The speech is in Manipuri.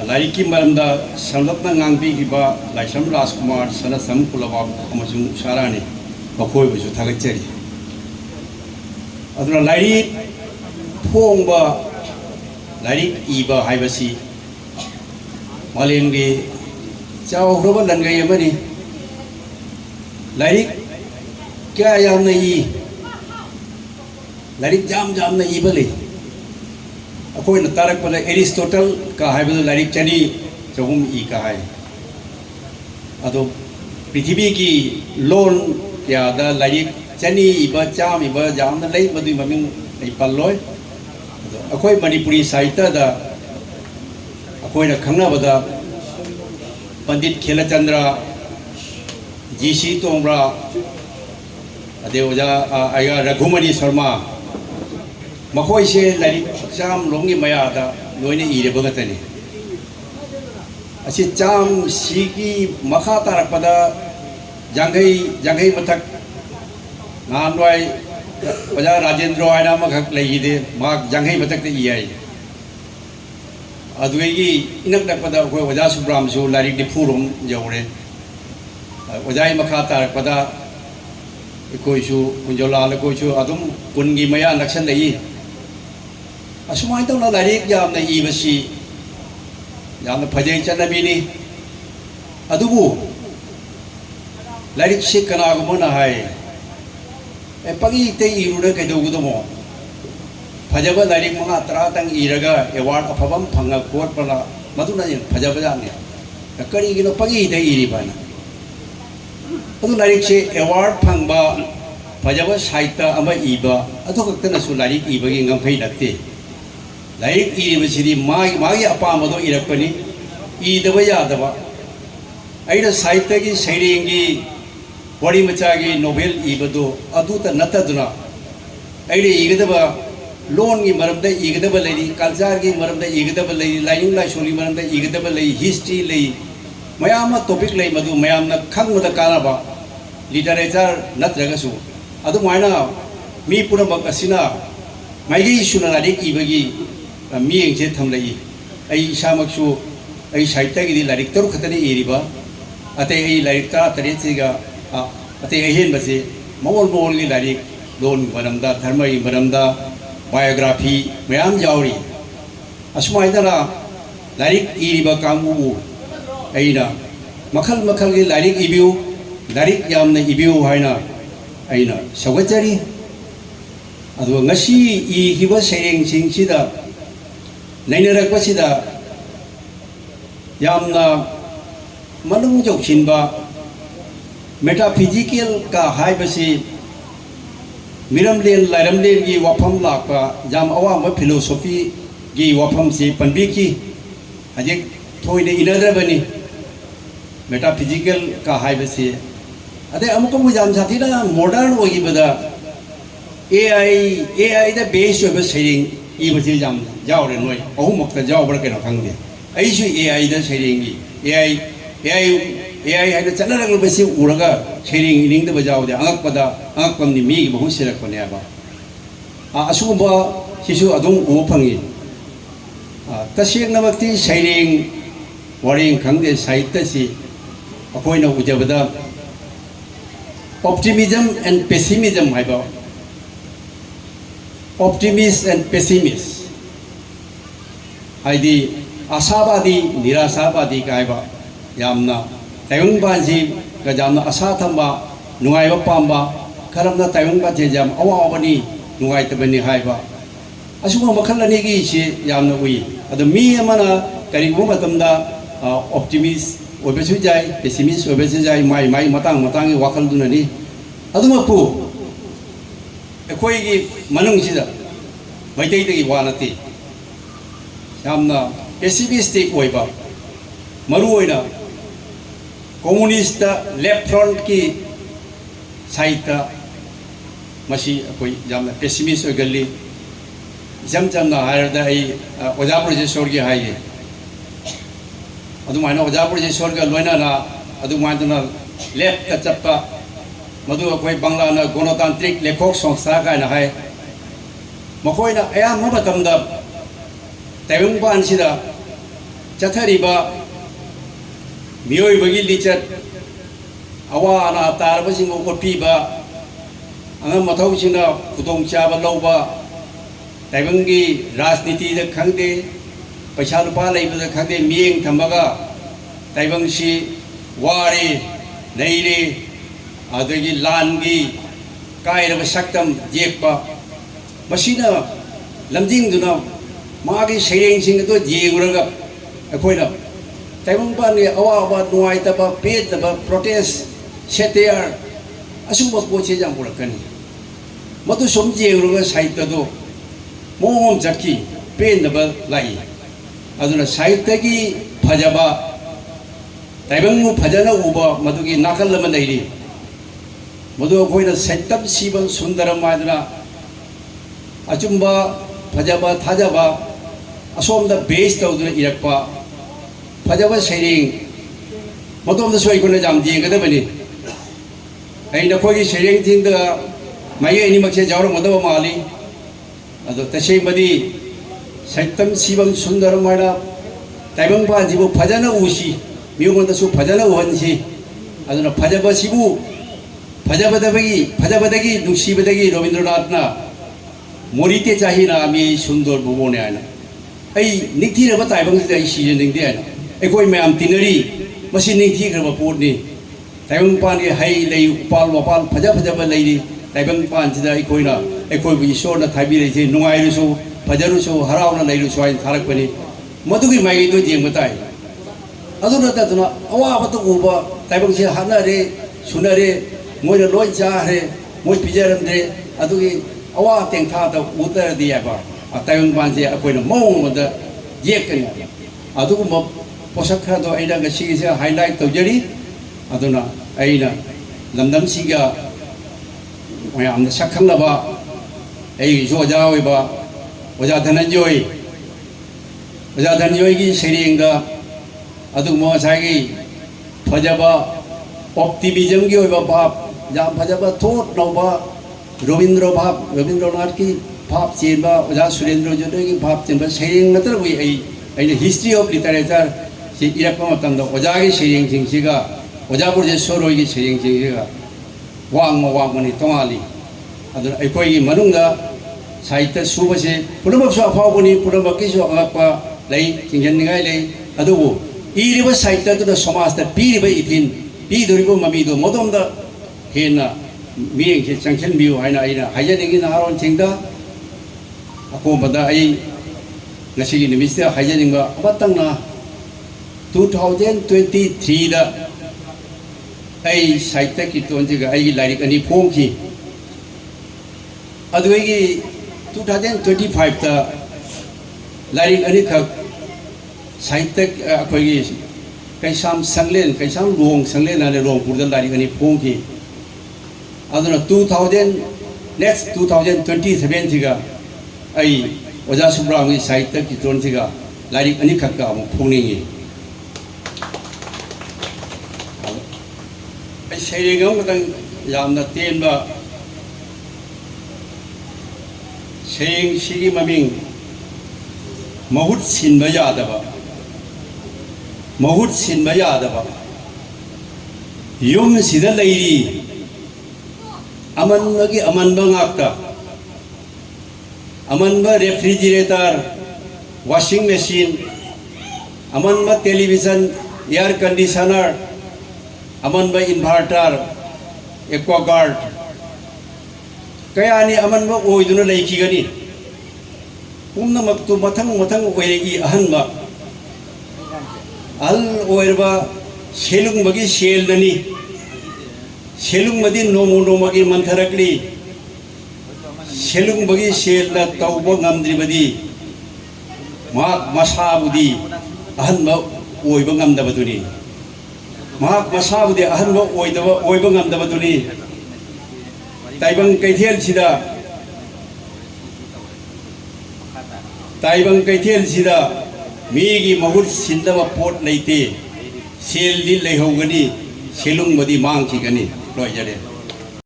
लाइकी मरमदा संरत्न गांगबीगिबा लाइसम राजकुमार सनसम कुलबाब अमसुंग उषारानी मखोयबुसु थागतचरी अदुना लाइरी फोंबा लाइरी इबा हाइबसी मालेमगी चावख्रबा लनगई अमनी लाइरी क्या यामना इ लाइरी जाम जामना इबले अखोई तारक पद एरिस्टोटल का है लाइक चनी चहुम इ का है अदो पृथ्वी की लोन क्या लाइक चनी इब चाम इब जाम लई मदुई ममिंग नहीं पल्लोय अखोई मणिपुरी साहित्य दा अखोई खंगनबद पंडित खेलचंद्र जीसी तोमरा अदे ओजा आया रघुमणि शर्मा मखोई से लाइक चाम लोंगी मयादा लोइने इरेबगतनी असी चाम सीगी मखा तारकपदा जंगई मथक नानवाई ओजा राजेंद्र आयना मखक लेइदे माक जंगई मथक ते इयाई अदुगी इनक नकपदा को ओजा सुब्राम सु लाइक दिफुरोम जौरे ओजाई मखा तारकपदा कोइसु कुंजोलाल कोइसु अदुम कुनगी मया नक्सन लेई असुमाय तौना लाइक यामना इबसी यामना फजै चनबीनी अदुबु लाइक से कनागुमना हाय ए पगी ते इरुडे कैदोगुदमो फजबा लाइक मंगा तरा तंग इरगा एवार्ड अफबम फंगा कोट पला मदुना फजबा जाने करिगिनो पगी ते इरिबाना अदु लाइक से एवार्ड फंगबा फजबा साहित्य अमा इबा अदु कक्तनसु लाइक इबगी ngamphai nakte लाइक इरिबसिदी मागी अपामदो इरक्पनी इदब यादब अइना साहित्य की सैरेंगी वड़ी मचागी नोवेल इबदो अदुत नतदुना अइने इगदब लोन की मरमद इगदब लेरी कल्चर की मरमद इगदब लेरी लाइनिंग लाइसोली मरमद इगदब लेरी हिस्ट्री लेरी मयाम टॉपिक लेरी मदु मयामना खंगमद कानाबा लिटरेचर नत्रगसु अदुमायना मी पुनमक असिना माइगी सुना लाइक इबगी मीयें से थमलई आई इसामकसु आई साहित्य की लाइक तरुक खतने इरिबा अते आई लाइक ता तरेसिगा अते अहेन बसे मोल मोल की लाइक लोन मरमदा धर्म की मरमदा बायोग्राफी मयाम जावरी असुमाइदना लाइक इरिबा कांगु अइना मखल मखल की लाइक इबिउ लाइक यामना इबिउ हाइना अइना सगचरी अदो ngasi इगिबा सेरेंग सिंगसिदा नैनरक्पसिदा यामना मनुंग जौसिनबा मेटाफिजिकल का हाइबसी मिरमलेन लाइरमलेन की वाफम लापा जाम अवाम फिलोसॉफी की वाफम से पनबीकी हजे थोइने इनद्रबनी मेटाफिजिकल का हाइबसी अदे अमुकम जाम साथीना मॉडर्न ओगिबदा AI दा बेस ओबे सेरिंग इबसे जाम जावरे नोय अहु मक्ता जावबर केनो खंगदे अइसु AI दा सेरिंगी AI हाइना चनरंग बसी उरगा सेरिंग इनिंग दा बजावदे अंगकपमनि मी बहु सिरकपनेबा असुबा सिसु अदुम उ फंगी तसेंगनमक्ति सेरिंग वरिंग खंगदे साहित्य सि अखोइना उजबदा ऑप्टिमिज्म एंड पेसिमिज्म हाइबा ऑप्टिमिस्ट एंड पेसिमिस्ट हाइदी आशावादी निराशावादी कायबा यामना तायंगबाजी का जामना आशा थंबा नुगाइबा पांबा खरमना तायंगबाजे जाम अवावनी नुगाइतबनी हाइबा असुमा मखलनी की से यामना उई अद मी अमना करिगु मतमदा ऑप्टिमिस्ट ओबेसु जाय पेसिमिस्ट ओबेसु जाय माई मतंग वाखल दुननी अदुमपु अखोई मनुंगसिदा मैतैदगी Vanathi यामना pessimistic ओइबा मरुओइना communist left front की साहित्य मसी अखोई यामना पेसिमिस्ट ओइगली जम जमना हायरदा आई ओजापुर जे सोरगी हाइए अदुमाइना ओजापुर जे सोरगा लोइना अदुमाइना लेफ्ट का चप्पा मधु अखोई बांग्लाना गणतांत्रिक लेखक संस्था कायना हाय मखोइना अयाम मतमदा तायंगबानसिदा ꯆꯠꯊꯔꯤꯕ ꯃꯤꯑꯣꯏꯕꯒꯤ ꯂꯤꯆꯠ ꯑꯋꯥ ꯑꯅꯥ ꯇꯥꯔꯕꯁꯤꯡꯕꯨ ꯑꯣꯠꯄꯤꯕ ꯑꯉꯝ ꯃꯊꯧꯁꯤꯡꯅ ꯈꯨꯗꯣꯡꯆꯥꯕ ꯂꯧꯕ ꯇꯥꯏꯕꯪꯒꯤ ꯔꯥꯖꯅꯤꯇꯤꯗ ꯈꯪꯗꯦ ꯄꯩꯁꯥ ꯂꯨꯄꯥ ꯂꯩꯕꯗ ꯈꯪꯗꯦ ꯃꯤꯠꯌꯦꯡ ꯊꯝꯃꯒ ꯇꯥꯏꯕꯪꯁꯤ ꯋꯥꯔꯦ ꯂꯩꯔꯦ ꯑꯗꯒꯤ ꯂꯥꯟꯒꯤ ꯀꯥꯏꯔꯕ ꯁꯛꯇꯝ ꯌꯦꯛꯄ ꯃꯁꯤꯅ ꯂꯝꯖꯤꯡꯗꯨꯅ ꯃꯥꯒꯤ ꯁꯩꯔꯦꯡꯁꯤꯡ ꯑꯗꯨ ꯌꯦꯡꯂꯨꯔꯒ ꯑꯩꯈꯣꯏꯅ ꯇꯥꯏꯕꯪꯄꯥꯟꯒꯤ ꯑꯋꯥꯕ ꯅꯨꯡꯉꯥꯏꯇꯕ ꯄꯦꯟꯗꯕ ꯄ꯭ꯔꯣꯇꯦꯁ ꯁꯦꯇꯤꯌꯔ ꯑꯁꯨꯝꯕ ꯄꯣꯠꯁꯦ ꯌꯥꯝ ꯎꯔꯛꯀꯅꯤ ꯃꯗꯨ ꯁꯨꯝ ꯌꯦꯡꯂꯨꯔꯒ ꯁꯥꯍꯤꯇ꯭ꯌꯗꯣ ꯃꯑꯣꯡ ꯑꯃ ꯆꯠꯈꯤ ꯄꯦꯟꯗꯕ ꯂꯥꯛꯏ ꯑꯗꯨꯅ ꯁꯥꯍꯤꯇ꯭ꯌꯒꯤ ꯐꯖꯕ ꯇꯥꯏꯕꯪꯕꯨ ꯐꯖꯅ ꯎꯕ ꯃꯗꯨꯒꯤ ꯅꯥꯀꯜ ꯑꯃ ꯂꯩꯔꯤ ꯃꯗꯨ ꯑꯩꯈꯣꯏꯅ ꯁꯩꯇꯝ ꯁꯤꯕꯝ ꯁꯨꯟꯗꯔꯝ ꯍꯥꯏꯗꯅ ꯑꯆꯨꯝꯕ ꯐꯖꯕ ꯊꯥꯖꯕ ꯑꯁꯣꯝꯗ ꯕꯦꯁ ꯇꯧꯗꯨꯅ ꯏꯔꯛꯄ ꯐꯖꯕ ꯁꯩꯔꯦꯡ ꯃꯇꯣꯝꯗꯁꯨ ꯑꯩꯈꯣꯏꯅ ꯌꯥꯝ ꯌꯦꯡꯒꯗꯕꯅꯤ ꯑꯩ ꯅꯈꯣꯏꯒꯤ ꯁꯩꯔꯦꯡꯁꯤꯡꯗ ꯃꯥꯏꯀꯩ ꯑꯅꯤꯃꯛꯁꯦ ꯌꯥꯎꯔꯝꯒꯗꯕ ꯃꯥꯜꯂꯤ ꯑꯗꯣ ꯇꯁꯦꯡꯕꯗꯤ ꯁꯩꯇꯝ ꯁꯤꯕꯝ ꯁꯨꯟꯗꯔꯝ ꯍꯥꯏꯅ ꯇꯥꯏꯕꯪꯄꯥꯟꯁꯤꯕꯨ ꯐꯖꯅ ꯎꯁꯤ ꯃꯤꯉꯣꯟꯗꯁꯨ ꯐꯖꯅ ꯎꯍꯟꯁꯤ ꯑꯗꯨꯅ ꯐꯖꯕꯁꯤꯕꯨ फजबदगी नुसीबदगी रवींद्रनाथना मोरीते चाही नामी सुंदर बुबोने आना ऐ निथी रब ताइबंग ऐ सीजन निंगदे आना एकोई मैम तिनरी मसी निथी खरब पोटनी ताइबंग पान के हई लई उपाल वपाल फजा फजब लईरी ताइबंग पान सिदा एकोइना एकोई बु ईश्वरना थाबी रहिसे नुंगाइरुसु फजरुसु हरावना लईरुसु आइन थारकपनी मदुगी माई दो जेंग बताई अदुना तदुना अवाबत उबा ताइबंग से हानारे सुनारे मोइना लोय चारे मोइ पिजरमदे अदुगी अवा तेंथादा उतरदि याबा ताइबंग पानसे अकोइना मौंगमदा येकनी अदुगुम पोषक खरदो आइना गसिसे हाइलाइट तौजरी अदुना आइना लमदम सिगा मयामना सखंगलबा ऐ जोजा ओइबा ओजा धनंजय की सेरेंगा अदुगुम सागी फजबा ऑप्टिमिज्म की ओइबा भाव जाम फजबा थोट नौबा रवींद्रनाथ की भाव चेंबा ओजा सुरेंद्र जोदय की भाव चेंबा सेरेंग नतरबुई ऐ हिस्ट्री ऑफ लिटरेचर से इरकपा मतमदा ओजा की सेरेंग सिंगसिगा ओजा पुरजे सोरोय की सेरेंग सिंगसिगा वांगमनि तोंगाली अदुना अखोई मनुंगा साहित्य सुबसे पुनमक्सु अफावबनि पुनमक्किसु अगपा लई चिंजननिगाय लई अदुबु इरिबा साहित्य तुदा समाजदा पीरिबा इथिन पीदोरिबो ममिदो मदोमदा हेना मियेंसे चंखनबियु हाइना आइना हाइजनिंगि नारोन थिंगदा अकोमदा आई ngasiगी निमिसदा हाइजनिंगा अबतंगना 2023 दा आई साहित्य की तोंजिगा आई लाइरिक अनि फोंखी अदुगी 2025 दा लाइरिक अनि खक साहित्य अखोगी कैसाम संगलेन कैसाम रोंग संगलेन आने रोंगपुर दा लाइरिक अनि फोंखी अदुना 2027 थिगा आई ओजा सुब्रांगी साहित्य की तोंजिगा लाइरिक अनि खक का अमु फोंनिंगी सेरेंगम गतंग यामना तेनबा सेरेंग सिगी ममिंग महूत सिनबा यादबा युम सिदा लैरी अमनबगी अमनबा ngakta अमनबा रेफ्रिजरेटर वॉशिंग मशीन अमनबा टेलीविजन एयर कंडीशनर अमनबा इन्वर्टर एक्वागार्ड कयानी अमनबा ओइदुना लैखिगनी पुम्नमक्तु मथंग मथंग ओइरेगी अहनबा अल ओइरबा सेलुंगबगी सेलननी सेलुंगमदि नोमोगी मंथरकली सेलुंगबगी सेलना तौबा ngamdribadi mak masabudi अहनबा ओइबा ngamdabaduni महाक मसाबुदे अहनबा ओइबा ngamdabaduni ताइबंग कैथेल सिदा मीगी महुत सिंदबा पोट लेते सेल दि लेहौगनी सेलुंगबदी मांगखिगनी लोइजरे।